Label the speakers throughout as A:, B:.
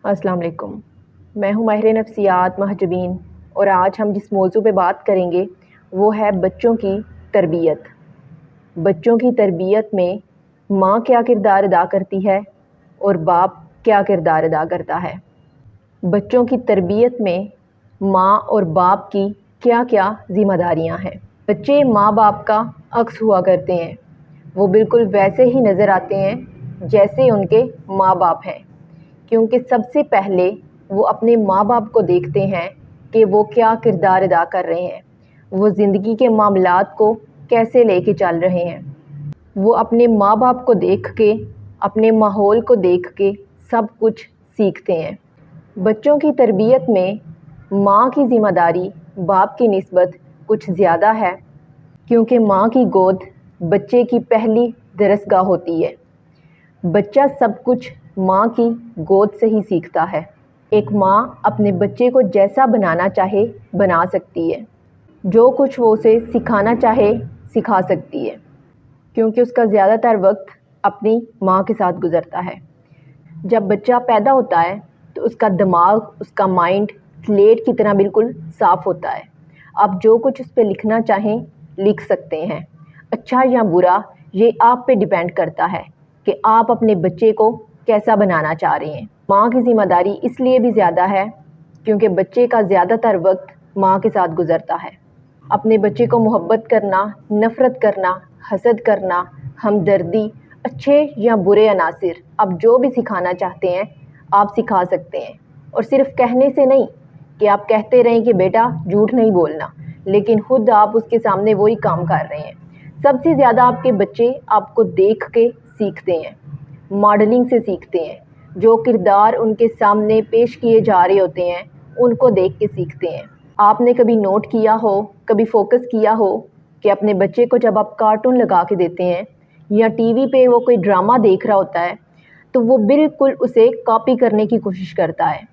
A: अस्सलाम वालेकुम। मैं हूँ माहिर नफ्सियात महजबीन और आज हम जिस मौजू पे बात करेंगे वो है बच्चों की तरबियत। बच्चों की तरबियत में माँ क्या किरदार अदा करती है और बाप क्या किरदार अदा करता है। बच्चों की तरबियत में माँ और बाप की क्या क्या ज़िम्मेदारियाँ हैं। बच्चे माँ बाप का अक्स हुआ करते हैं, वो बिल्कुल वैसे ही नज़र आते हैं जैसे उनके माँ बाप हैं, क्योंकि सबसे पहले वो अपने माँ बाप को देखते हैं कि वो क्या किरदार अदा कर रहे हैं, वो ज़िंदगी के मामलात को कैसे लेके चल रहे हैं। वो अपने माँ बाप को देख के, अपने माहौल को देख के सब कुछ सीखते हैं। बच्चों की तरबियत में माँ की ज़िम्मेदारी बाप की निस्बत कुछ ज़्यादा है, क्योंकि माँ की गोद बच्चे की पहली दरसगाह होती है। बच्चा सब कुछ माँ की गोद से ही सीखता है। एक माँ अपने बच्चे को जैसा बनाना चाहे बना सकती है, जो कुछ वो उसे सिखाना चाहे सिखा सकती है, क्योंकि उसका ज़्यादातर वक्त अपनी माँ के साथ गुज़रता है। जब बच्चा पैदा होता है तो उसका दिमाग, उसका माइंड स्लेट की तरह बिल्कुल साफ़ होता है। आप जो कुछ उस पर लिखना चाहें लिख सकते हैं। अच्छा या बुरा ये आप पे डिपेंड करता है कि आप अपने बच्चे को कैसा बनाना चाह रहे हैं। माँ की ज़िम्मेदारी इसलिए भी ज़्यादा है क्योंकि बच्चे का ज़्यादातर वक्त माँ के साथ गुज़रता है। अपने बच्चे को मोहब्बत करना, नफ़रत करना, हसद करना, हमदर्दी, अच्छे या बुरे अनासिर आप जो भी सिखाना चाहते हैं आप सिखा सकते हैं। और सिर्फ कहने से नहीं कि आप कहते रहें कि बेटा झूठ नहीं बोलना, लेकिन खुद आप उसके सामने वही काम कर रहे हैं। सबसे ज़्यादा आपके बच्चे आपको देख के सीखते हैं, मॉडलिंग से सीखते हैं। जो किरदार उनके सामने पेश किए जा रहे होते हैं उनको देख के सीखते हैं। आपने कभी नोट किया हो, कभी फोकस किया हो कि अपने बच्चे को जब आप कार्टून लगा के देते हैं या टीवी पे वो कोई ड्रामा देख रहा होता है तो वो बिल्कुल उसे कॉपी करने की कोशिश करता है।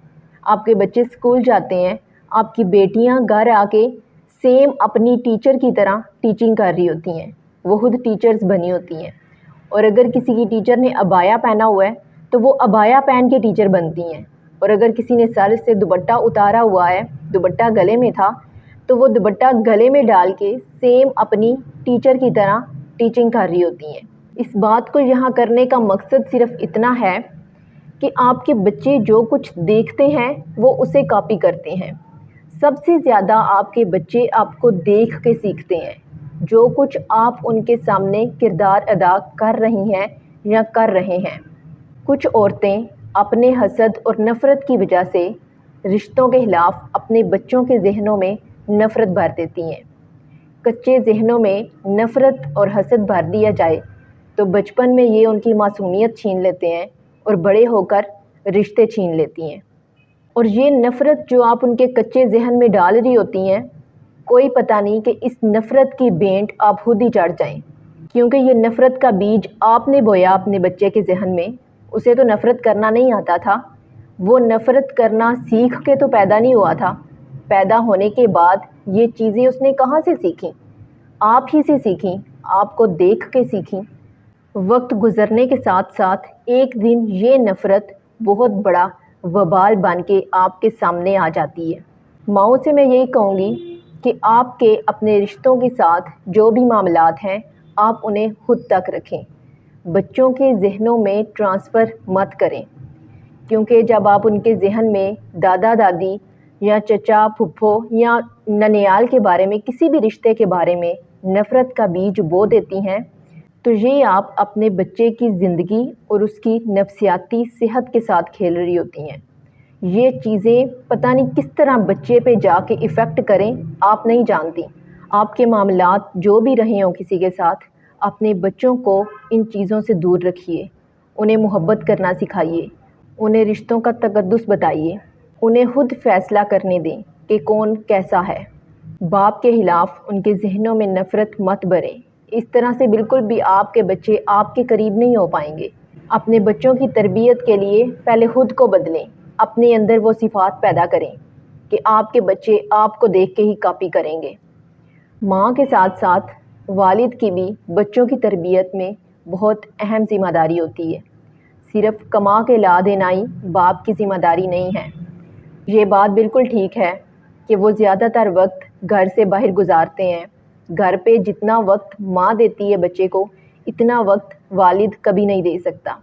A: आपके बच्चे स्कूल जाते हैं, आपकी बेटियां घर आके सेम अपनी टीचर की तरह टीचिंग कर रही होती हैं, वो खुद टीचर्स बनी होती हैं। और अगर किसी की टीचर ने अबाया पहना हुआ है तो वो अबाया पहन के टीचर बनती हैं। और अगर किसी ने सर से दुपट्टा उतारा हुआ है, दुपट्टा गले में था, तो वो दुपट्टा गले में डाल के सेम अपनी टीचर की तरह टीचिंग कर रही होती हैं। इस बात को यहाँ करने का मकसद सिर्फ इतना है कि आपके बच्चे जो कुछ देखते हैं वो उसे कॉपी करते हैं। सबसे ज़्यादा आपके बच्चे आपको देख के सीखते हैं। जो कुछ आप उनके सामने किरदार अदा कर रही हैं या कर रहे हैं। कुछ औरतें अपने हसद और नफ़रत की वजह से रिश्तों के खिलाफ अपने बच्चों के जहनों में नफ़रत भर देती हैं। कच्चे जहनों में नफ़रत और हसद भर दिया जाए तो बचपन में ये उनकी मासूमियत छीन लेते हैं और बड़े होकर रिश्ते छीन लेती हैं। और ये नफ़रत जो आप उनके कच्चे जहन में डाल रही होती हैं, कोई पता नहीं कि इस नफ़रत की भेंट आप खुद ही चढ़ जाएं, क्योंकि ये नफ़रत का बीज आपने बोया अपने बच्चे के जहन में। उसे तो नफ़रत करना नहीं आता था, वो नफ़रत करना सीख के तो पैदा नहीं हुआ था। पैदा होने के बाद ये चीज़ें उसने कहाँ से सीखी? आप ही से सीखी, आपको देख के सीखी। वक्त गुज़रने के साथ साथ एक दिन ये नफ़रत बहुत बड़ा वबाल बन के आपके सामने आ जाती है। माओ से मैं यही कहूँगी कि आपके अपने रिश्तों के साथ जो भी मामलात हैं आप उन्हें खुद तक रखें, बच्चों के जहनों में ट्रांसफ़र मत करें, क्योंकि जब आप उनके जहन में दादा दादी या चचा फुफ्फो या ननियाल के बारे में, किसी भी रिश्ते के बारे में नफ़रत का बीज बो देती हैं, तो ये आप अपने बच्चे की ज़िंदगी और उसकी नफ्सियाती सेहत के साथ खेल रही होती हैं। ये चीज़ें पता नहीं किस तरह बच्चे पे जाके इफ़ेक्ट करें, आप नहीं जानती। आपके मामलात जो भी रहे हों किसी के साथ, अपने बच्चों को इन चीज़ों से दूर रखिए। उन्हें मोहब्बत करना सिखाइए, उन्हें रिश्तों का तकद्दुस बताइए, उन्हें खुद फ़ैसला करने दें कि कौन कैसा है। बाप के खिलाफ उनके जहनों में नफ़रत मत भरें। इस तरह से बिल्कुल भी आपके बच्चे आपके करीब नहीं हो पाएंगे। अपने बच्चों की तरबियत के लिए पहले खुद को बदलें, अपने अंदर वो सिफ़ात पैदा करें कि आपके बच्चे आपको देख के ही कॉपी करेंगे। माँ के साथ साथ वालिद की भी बच्चों की तरबियत में बहुत अहम ज़िम्मेदारी होती है। صرف کما کے لا دینا ہی باپ کی ذمہ داری نہیں ہے۔ یہ بات بالکل ٹھیک ہے کہ وہ زیادہ تر وقت گھر سے باہر گزارتے ہیں۔ گھر پہ جتنا وقت ماں دیتی ہے بچے کو، اتنا وقت والد کبھی نہیں دے سکتا۔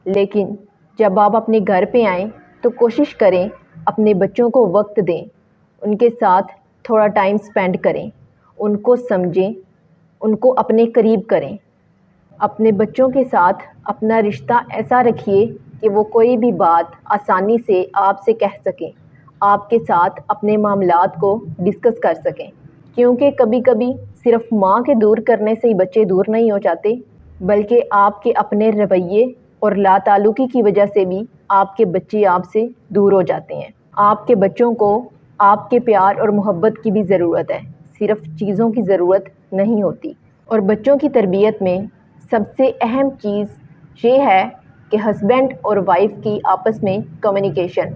A: لیکن جب آپ اپنے گھر پہ آئیں تو کوشش کریں اپنے بچوں کو وقت دیں، ان کے ساتھ تھوڑا ٹائم سپینڈ کریں، ان کو سمجھیں، ان کو اپنے قریب کریں۔ اپنے بچوں کے ساتھ اپنا رشتہ ایسا رکھیے کہ وہ کوئی بھی بات آسانی سے آپ سے کہہ سکیں، آپ کے ساتھ اپنے معاملات کو ڈسکس کر سکیں، کیونکہ کبھی کبھی صرف ماں کے دور کرنے سے ہی بچے دور نہیں ہو جاتے، بلکہ آپ کے اپنے رویے اور لا تعلقی کی وجہ سے بھی آپ کے بچے آپ سے دور ہو جاتے ہیں۔ آپ کے بچوں کو آپ کے پیار اور محبت کی بھی ضرورت ہے، صرف چیزوں کی ضرورت نہیں ہوتی۔ اور بچوں کی تربیت میں سب سے اہم چیز یہ ہے کہ ہسبینڈ اور وائف کی آپس میں کمیونیکیشن،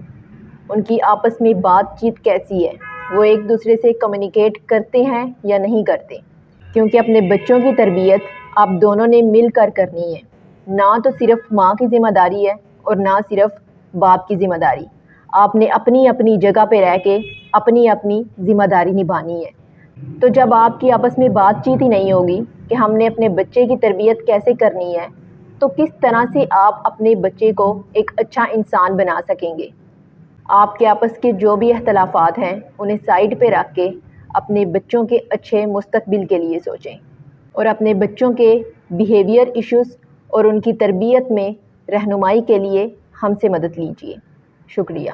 A: ان کی آپس میں بات چیت کیسی ہے، وہ ایک دوسرے سے کمیونیکیٹ کرتے ہیں یا نہیں کرتے، کیونکہ اپنے بچوں کی تربیت آپ دونوں نے مل کر کرنی ہے، نہ تو صرف ماں کی ذمہ داری ہے اور نہ صرف باپ کی ذمہ داری۔ آپ نے اپنی اپنی جگہ پہ رہ کے اپنی اپنی ذمہ داری نبھانی ہے۔ تو جب آپ کی آپس میں بات چیت ہی نہیں ہوگی کہ ہم نے اپنے بچے کی تربیت کیسے کرنی ہے، تو کس طرح سے آپ اپنے بچے کو ایک اچھا انسان بنا سکیں گے؟ آپ کے آپس کے جو بھی اختلافات ہیں انہیں سائڈ پہ رکھ کے اپنے بچوں کے اچھے مستقبل کے لیے سوچیں، اور اپنے بچوں کے بیہیویئر ایشوز اور ان کی تربیت میں رہنمائی کے لیے ہم سے مدد لیجیے۔ شکریہ۔